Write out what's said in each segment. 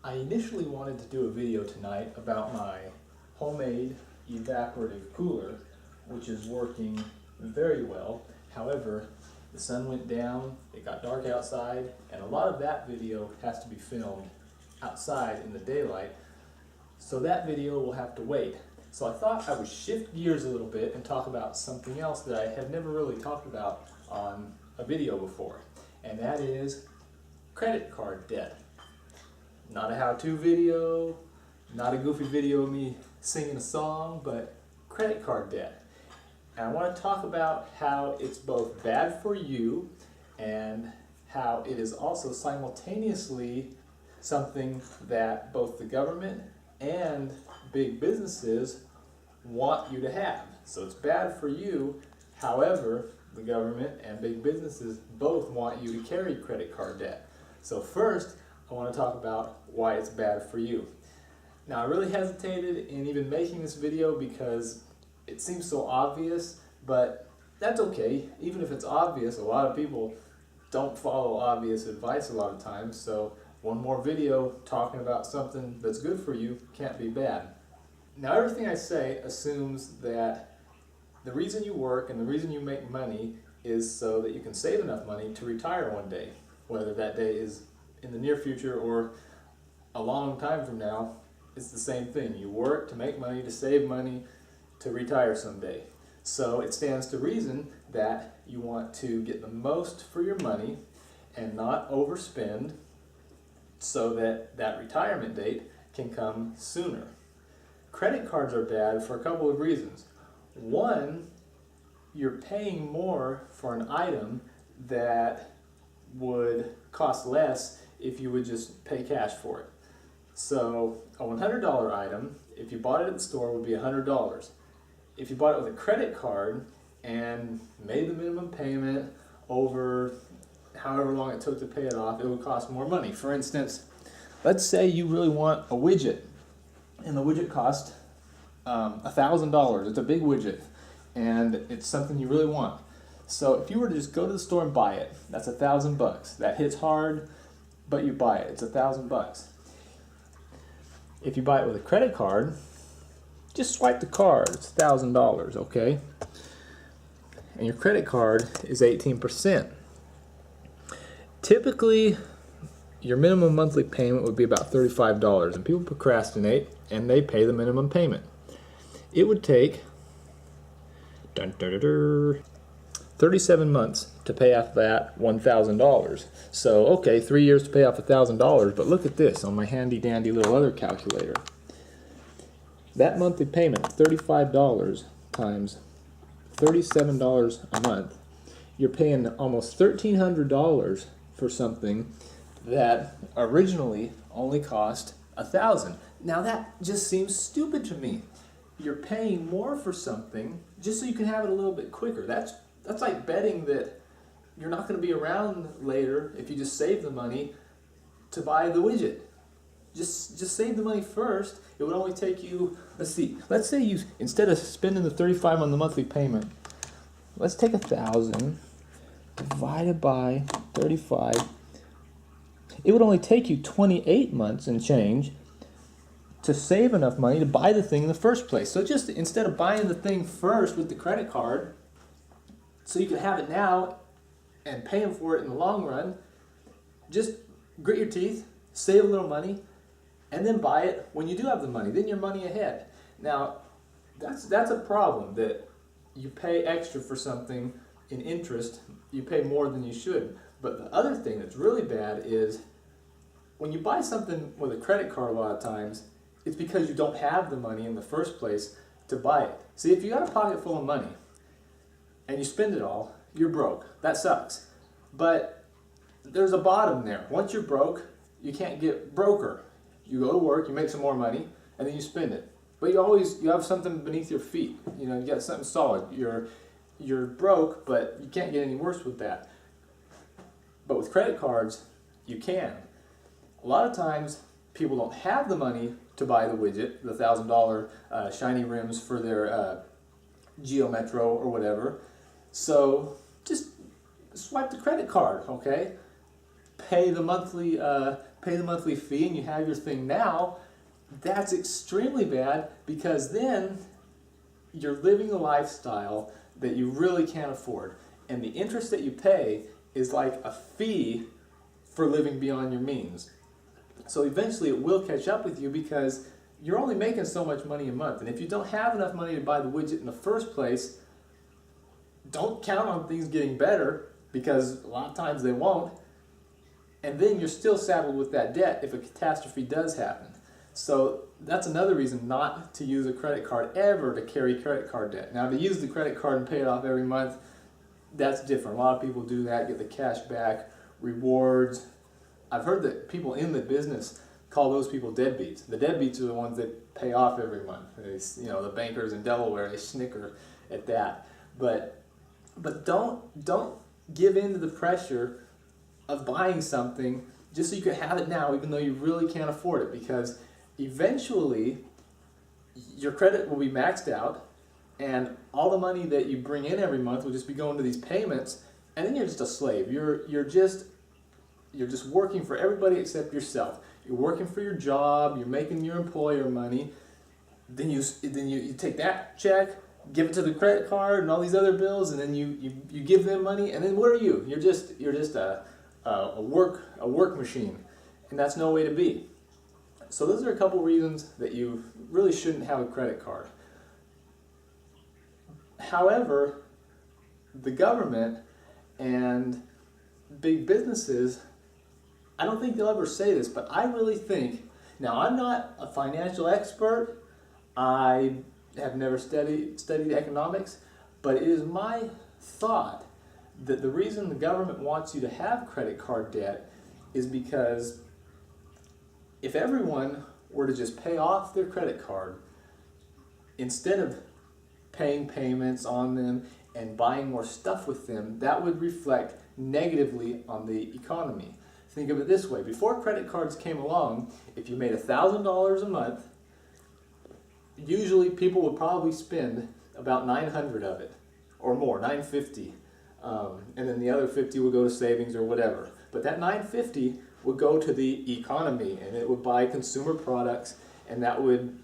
I initially wanted to do a video tonight about my homemade evaporative cooler, which is working very well. However, the sun went down, it got dark outside, and a lot of that video has to be filmed outside in the daylight, so that video will have to wait. So I thought I would shift gears a little bit and talk about something else that I have never really talked about on a video before, and that is credit card debt. Not a how-to video, not a goofy video of me singing a song, but credit card debt. And I want to talk about how it's both bad for you and how it is also simultaneously something that both the government and big businesses want you to have. So it's bad for you, however, the government and big businesses both want you to carry credit card debt. So first, I want to talk about why it's bad for you. Now, I really hesitated in even making this video because it seems so obvious, but that's okay. Even if it's obvious, a lot of people don't follow obvious advice a lot of times, so one more video talking about something that's good for you can't be bad. Now, everything I say assumes that the reason you work and the reason you make money is so that you can save enough money to retire one day, whether that day is in the near future or a long time from now. It's the same thing. You work to make money, to save money, to retire someday. So it stands to reason that you want to get the most for your money and not overspend so that that retirement date can come sooner. Credit cards are bad for a couple of reasons. One, you're paying more for an item that would cost less if you would just pay cash for it. So a $100 item, if you bought it at the store, would be $100. If you bought it with a credit card and made the minimum payment over however long it took to pay it off, it would cost more money. For instance, let's say you really want a widget, and the widget cost $1,000. It's a big widget, and it's something you really want. So if you were to just go to the store and buy it, that's $1,000. That hits hard, but you buy it. It's $1,000. If you buy it with a credit card, just swipe the card. It's $1,000, okay? And your credit card is 18%. Typically, your minimum monthly payment would be about $35, and people procrastinate and they pay the minimum payment. It would take 37 months to pay off that $1,000. So, okay, 3 years to pay off $1,000, but look at this on my handy dandy little other calculator. That monthly payment, $35 times $37 a month, you're paying almost $1,300 for something that originally only cost $1,000. Now that just seems stupid to me. You're paying more for something just so you can have it a little bit quicker. That's like betting that you're not going to be around later if you just save the money to buy the widget. Just save the money first. It would only take you, let's say you, instead of spending the $35 on the monthly payment, let's take $1,000 divided by 35. It would only take you 28 months and change to save enough money to buy the thing in the first place. So just instead of buying the thing first with the credit card, so you can have it now and paying for it in the long run, just grit your teeth, save a little money, and then buy it when you do have the money. Then you're money ahead. Now, that's a problem, that you pay extra for something in interest. You pay more than you should. But the other thing that's really bad is when you buy something with a credit card a lot of times, it's because you don't have the money in the first place to buy it. See, if you got a pocket full of money and you spend it all, you're broke. That sucks. But there's a bottom there. Once you're broke, you can't get broker. You go to work, you make some more money, and then you spend it. But you have something beneath your feet. You know, you got something solid. You're broke, but you can't get any worse with that. But with credit cards, you can. A lot of times, people don't have the money to buy the widget, the $1,000 shiny rims for their Geo Metro or whatever. So just swipe the credit card, okay? Pay the monthly pay the monthly fee and you have your thing now, that's extremely bad, because then you're living a lifestyle that you really can't afford. And the interest that you pay is like a fee for living beyond your means. So eventually it will catch up with you, because you're only making so much money a month. And if you don't have enough money to buy the widget in the first place, don't count on things getting better, because a lot of times they won't. And then you're still saddled with that debt if a catastrophe does happen. So that's another reason not to use a credit card ever, to carry credit card debt. Now, to use the credit card and pay it off every month, that's different. A lot of people do that, get the cash back, rewards. I've heard that people in the business call those people deadbeats. The deadbeats are the ones that pay off every month. The bankers in Delaware, they snicker at that. But don't give in to the pressure of buying something just so you can have it now, even though you really can't afford it, because eventually your credit will be maxed out and all the money that you bring in every month will just be going to these payments, and then you're just a slave. You're just working for everybody except yourself. You're working for your job, you're making your employer money, then you take that check, give it to the credit card and all these other bills, and then you give them money, and then what are you? You're just a work machine, and that's no way to be. So those are a couple reasons that you really shouldn't have a credit card. However, the government and big businesses, I don't think they'll ever say this, but I really think, now I'm not a financial expert, I have never studied economics, but it is my thought that the reason the government wants you to have credit card debt is because if everyone were to just pay off their credit card instead of paying payments on them and buying more stuff with them, that would reflect negatively on the economy. Think of it this way: before credit cards came along, if you made $1,000 a month, usually people would probably spend about $900 of it, or more, $950, and then the other $50 would go to savings or whatever. But that $950 would go to the economy, and it would buy consumer products, and that would,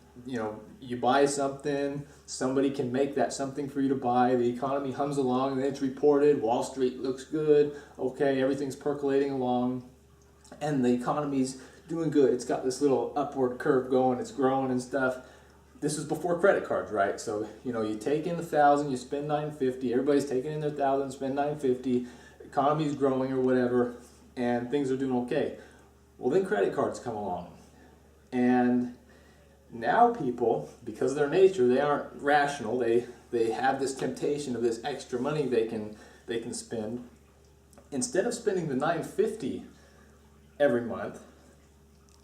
you buy something, somebody can make that something for you to buy, the economy hums along, and then it's reported, Wall Street looks good, okay, everything's percolating along, and the economy's doing good. It's got this little upward curve going, it's growing and stuff. This is before credit cards, right? So, you take in $1,000, you spend $950, everybody's taking in their $1,000, spend $950, economy's growing or whatever, and things are doing okay. Well, then credit cards come along. And now people, because of their nature, they aren't rational. They have this temptation of this extra money they can spend. Instead of spending the $950 every month,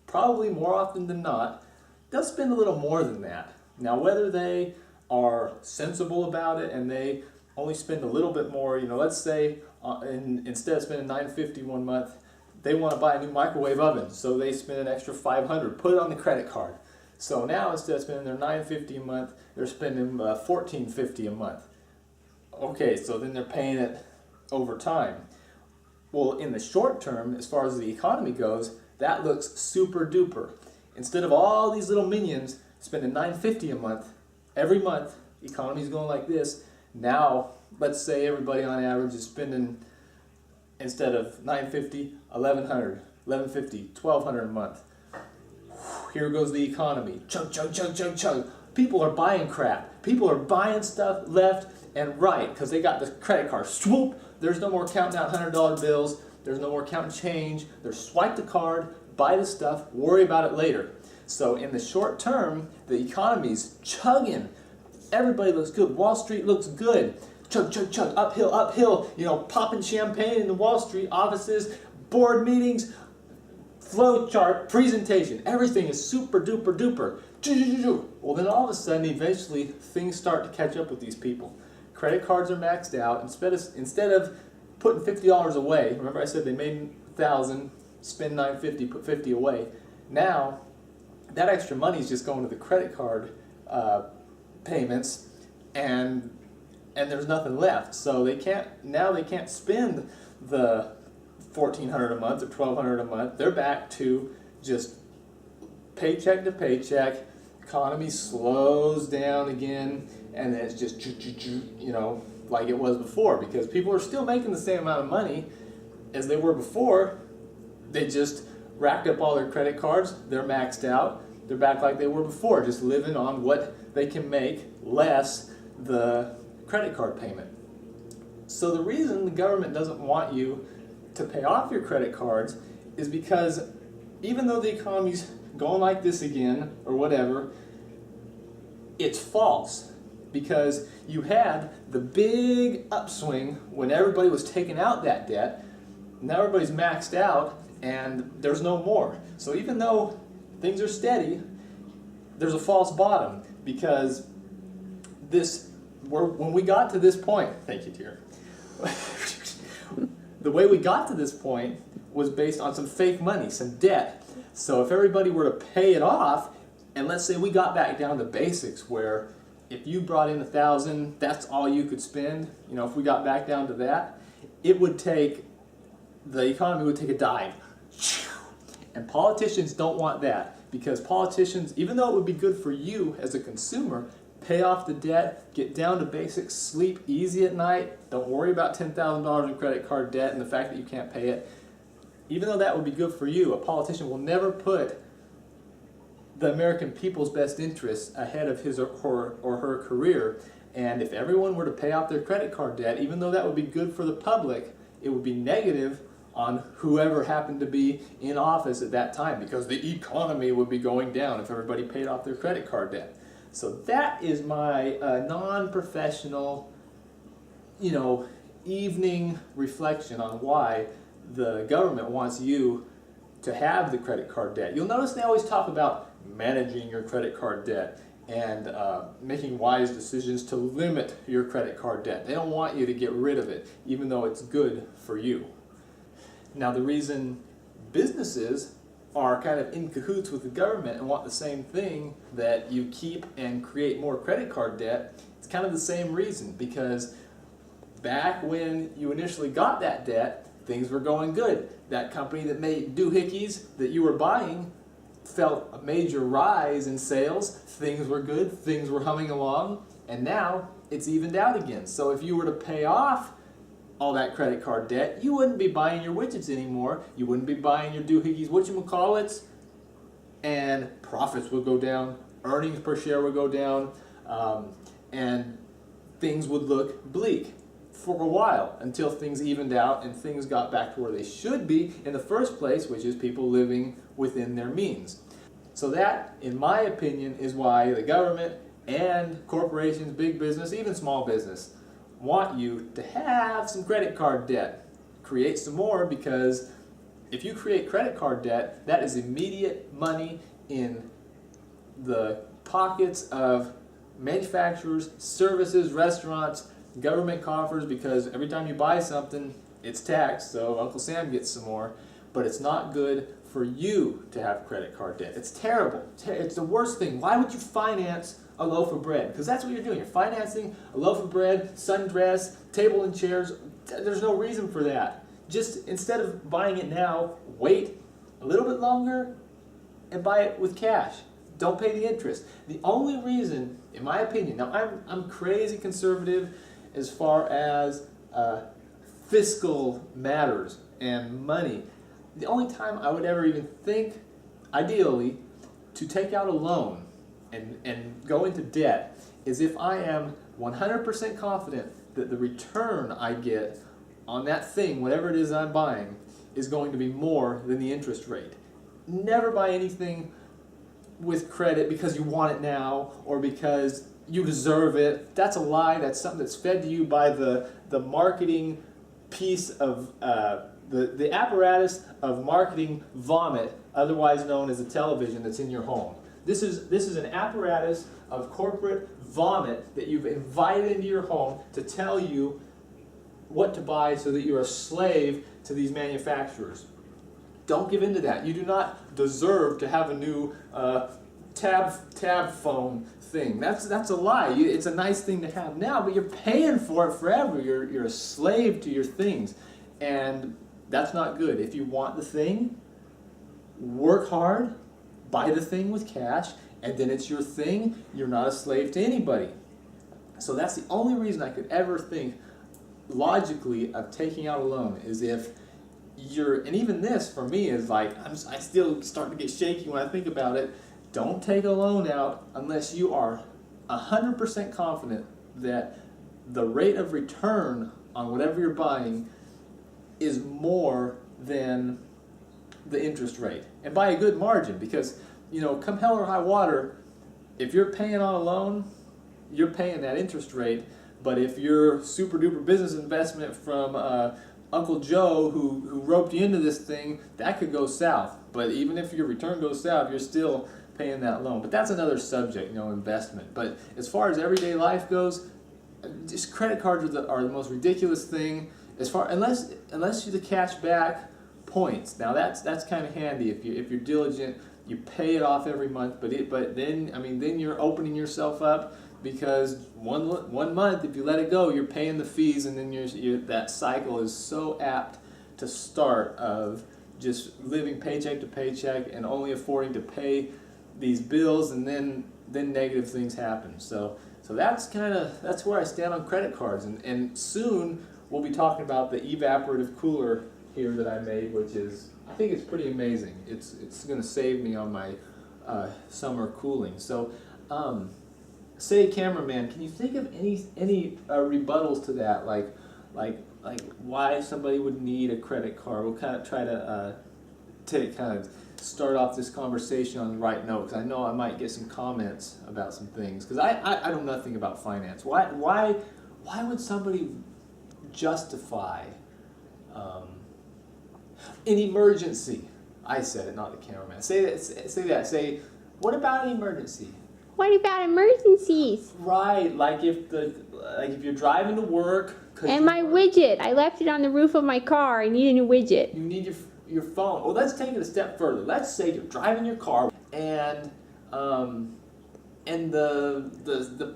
probably more often than not, they'll spend a little more than that. Now, whether they are sensible about it and they only spend a little bit more, let's say instead of spending $950 one month, they want to buy a new microwave oven, so they spend an extra $500, put it on the credit card. So now instead of spending their $950 a month, they're spending $1,450 a month. Okay, so then they're paying it over time. Well, in the short term, as far as the economy goes, that looks super duper. Instead of all these little minions spending $950 a month, every month, economy's going like this. Now, let's say everybody on average is spending, instead of $950, $1,100, $1,150, $1,200 a month. Here goes the economy. Chug, chug, chug, chug, chug. People are buying crap. People are buying stuff left and right because they got the credit card. Swoop! There's no more counting out $100 bills. There's no more counting change. There's swipe the card, buy the stuff, worry about it later. So in the short term, the economy's chugging. Everybody looks good. Wall Street looks good. Chug, chug, chug, uphill, uphill. Popping champagne in the Wall Street offices, board meetings, flow chart, presentation. Everything is super duper duper. Well, then all of a sudden, eventually, things start to catch up with these people. Credit cards are maxed out. Instead of putting $50 away, remember I said they made $1,000, spend $950, put $50 away. Now, that extra money is just going to the credit card payments, and there's nothing left. So they can't spend the $1,400 a month or $1,200 a month. They're back to just paycheck to paycheck. Economy slows down again, and then it's just, you know, like it was before, because people are still making the same amount of money as they were before. They just racked up all their credit cards. They're maxed out. They're back like they were before, just living on what they can make less the credit card payment. So the reason the government doesn't want you to pay off your credit cards is because even though the economy's going like this again or whatever, it's false, because you had the big upswing when everybody was taking out that debt. Now everybody's maxed out and there's no more. So even though things are steady, there's a false bottom, because when we got to this point, thank you, dear. The way we got to this point was based on some fake money, some debt. So if everybody were to pay it off, and let's say we got back down to basics where if you brought in $1,000, that's all you could spend. You know, if we got back down to that, the economy would take a dive. And politicians don't want that, because politicians, even though it would be good for you as a consumer, pay off the debt, get down to basics, sleep easy at night, don't worry about $10,000 in credit card debt and the fact that you can't pay it. Even though that would be good for you, a politician will never put the American people's best interests ahead of his or her career. And if everyone were to pay off their credit card debt, even though that would be good for the public, it would be negative on whoever happened to be in office at that time, because the economy would be going down if everybody paid off their credit card debt. So that is my non-professional, evening reflection on why the government wants you to have the credit card debt. You'll notice they always talk about managing your credit card debt and making wise decisions to limit your credit card debt. They don't want you to get rid of it, even though it's good for you. Now, the reason businesses are kind of in cahoots with the government and want the same thing, that you keep and create more credit card debt, it's kind of the same reason, because back when you initially got that debt, things were going good. That company that made doohickeys that you were buying felt a major rise in sales. Things were good, things were humming along, and now it's evened out again. So if you were to pay off all that credit card debt, you wouldn't be buying your widgets anymore. You wouldn't be buying your doohickeys, whatchamacallits, and profits would go down, earnings per share would go down, and things would look bleak for a while until things evened out and things got back to where they should be in the first place, which is people living within their means. So that, in my opinion, is why the government and corporations, big business, even small business, want you to have some credit card debt. Create some more, because if you create credit card debt, that is immediate money in the pockets of manufacturers, services, restaurants, government coffers, because every time you buy something, it's taxed, so Uncle Sam gets some more. But it's not good for you to have credit card debt. It's terrible. It's the worst thing. Why would you finance a loaf of bread? Because that's what you're doing. You're financing a loaf of bread, sundress, table and chairs. There's no reason for that. Just instead of buying it now, wait a little bit longer and buy it with cash. Don't pay the interest. The only reason, in my opinion, now I'm crazy conservative as far as fiscal matters and money. The only time I would ever even think, ideally, to take out a loan and go into debt is if I am 100% confident that the return I get on that thing, whatever it is I'm buying, is going to be more than the interest rate. Never buy anything with credit because you want it now or because you deserve it. That's a lie. That's something that's fed to you by the marketing piece of the apparatus of marketing vomit, otherwise known as a television that's in your home. This is an apparatus of corporate vomit that you've invited into your home to tell you what to buy so that you're a slave to these manufacturers. Don't give in to that. You do not deserve to have a new tab phone thing. That's a lie. It's a nice thing to have now, but you're paying for it forever. You're a slave to your things. And That's not good. If you want the thing, work hard, buy the thing with cash, and then it's your thing. You're not a slave to anybody. So that's the only reason I could ever think logically of taking out a loan, is if you're, and even this for me is like, I still starting to get shaky when I think about it. Don't take a loan out unless you are 100% confident that the rate of return on whatever you're buying is more than the interest rate, and by a good margin, because come hell or high water, if you're paying on a loan, you're paying that interest rate. But if you're super duper business investment from Uncle Joe who roped you into this thing, that could go south. But even if your return goes south, you're still paying that loan. But that's another subject, investment. But as far as everyday life goes, just credit cards are the most ridiculous thing. Unless you the cash back points. Now that's kind of handy if you're diligent. You pay it off every month. But then you're opening yourself up, because one month, if you let it go, you're paying the fees, and then that cycle is so apt to start of just living paycheck to paycheck and only affording to pay these bills, and then negative things happen. So that's where I stand on credit cards, and soon we'll be talking about the evaporative cooler here that I made, which is, I think it's pretty amazing. It's going to save me on my summer cooling. So. Say, cameraman, can you think of any rebuttals to that, like why somebody would need a credit card? We'll kind of try to start off this conversation on the right note, because I know I might get some comments about some things, because I know nothing about finance. Why would somebody justify an emergency? I said it, not the cameraman. Say that. Say, what about an emergency? What about emergencies? Right, like if you're driving to work. And my widget, I left it on the roof of my car. I need a new widget. You need your phone. Well, let's take it a step further. Let's say you're driving your car and the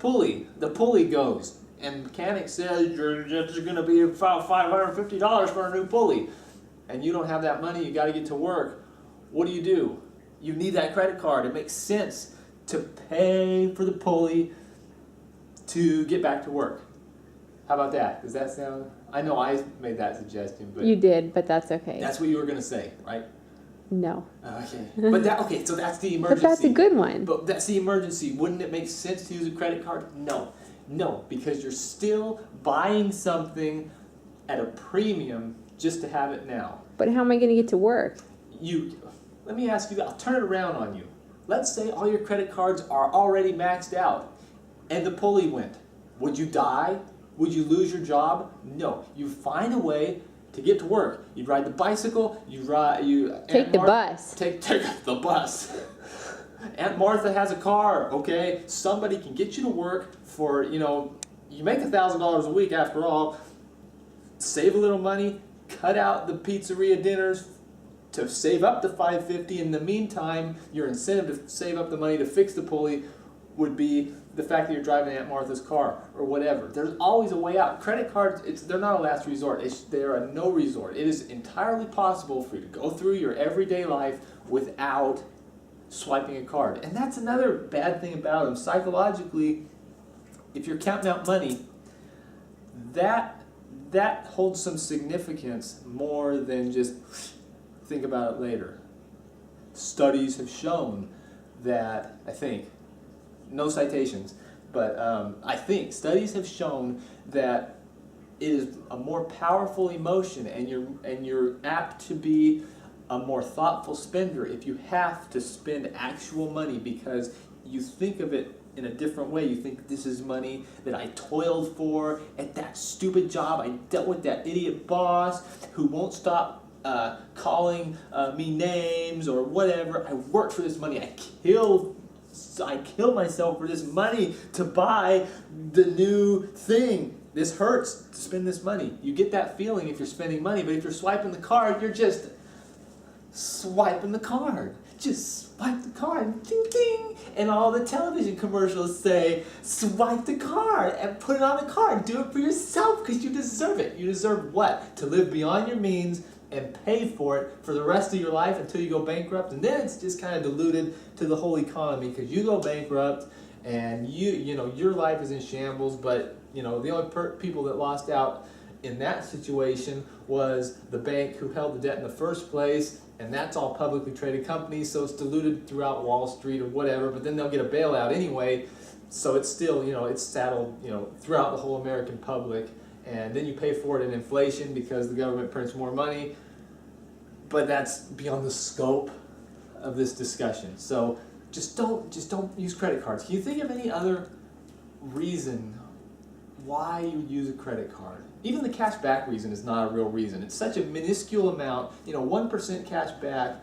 pulley goes, and the mechanic says you're going to be about $550 for a new pulley, and you don't have that money. You got to get to work. What do? You need that credit card. It makes sense to pay for the pulley to get back to work. How about that? Does that sound? I know I made that suggestion, but you did, but that's okay. That's what you were going to say, right? No. Okay, so that's the emergency. But that's a good one. But that's the emergency. Wouldn't it make sense to use a credit card? No, because you're still buying something at a premium just to have it now. But how am I going to get to work? Let me ask you, I'll turn it around on you. Let's say all your credit cards are already maxed out and the pulley went. Would you die? Would you lose your job? No. You find a way to get to work. You'd ride the bicycle, take the bus. Take the bus. Aunt Martha has a car, okay? Somebody can get you to work for, you make $1,000 a week after all. Save a little money, cut out the pizzeria dinners, to save up the $550. In the meantime, your incentive to save up the money to fix the pulley would be the fact that you're driving Aunt Martha's car or whatever. There's always a way out. Credit cards, they're not a last resort. They're a no resort. It is entirely possible for you to go through your everyday life without swiping a card. And that's another bad thing about them. Psychologically, if you're counting out money, that holds some significance more than just think about it later. Studies have shown that, I think, no citations, but I think studies have shown that it is a more powerful emotion, and you're apt to be a more thoughtful spender if you have to spend actual money, because you think of it in a different way. You think, this is money that I toiled for at that stupid job. I dealt with that idiot boss who won't stop calling me names or whatever. I worked for this money. I killed myself for this money to buy the new thing. This hurts to spend this money. You get that feeling if you're spending money, but if you're swiping the card, you're just swiping the card. Just swipe the card, ding ding, and all the television commercials say, swipe the card and put it on the card. Do it for yourself because you deserve it. You deserve what? To live beyond your means and pay for it for the rest of your life until you go bankrupt, and then it's just kind of diluted to the whole economy because you go bankrupt and you know your life is in shambles. But you know the only people that lost out in that situation was the bank who held the debt in the first place, and that's all publicly traded companies, so it's diluted throughout Wall Street or whatever. But then they'll get a bailout anyway, so it's still, you know, it's saddled, you know, throughout the whole American public. And then you pay for it in inflation because the government prints more money. But that's beyond the scope of this discussion. So just don't use credit cards. Can you think of any other reason why you would use a credit card? Even the cash back reason is not a real reason. It's such a minuscule amount, you know, 1% cash back.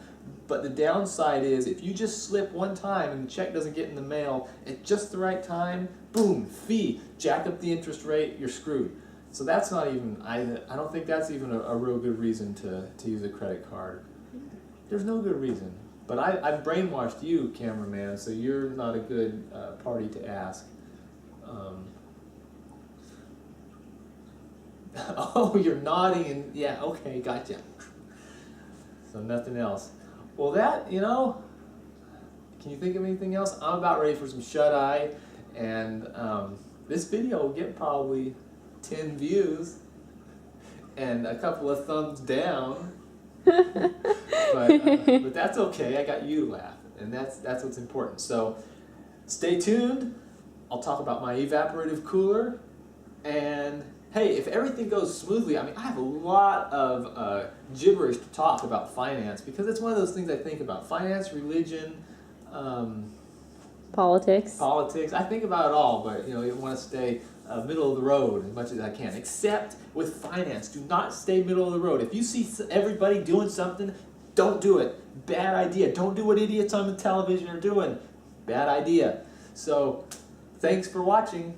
But the downside is if you just slip one time and the check doesn't get in the mail at just the right time, boom, fee, jack up the interest rate, you're screwed. So that's not even, I don't think that's even a real good reason to use a credit card. There's no good reason. But I've brainwashed you, cameraman, so you're not a good party to ask. Oh, you're nodding and yeah, okay, gotcha. So nothing else. Well, that, you know, can you think of anything else? I'm about ready for some shut-eye, and this video will get probably 10 views and a couple of thumbs down, but that's okay. I got you to laugh, and that's what's important. So stay tuned. I'll talk about my evaporative cooler, and hey, if everything goes smoothly, I mean, I have a lot of gibberish to talk about finance because it's one of those things I think about. Finance, religion, Politics. I think about it all, but you know, you want to stay middle of the road as much as I can. Except with finance, do not stay middle of the road. If you see everybody doing something, don't do it. Bad idea. Don't do what idiots on the television are doing. Bad idea. So, thanks for watching.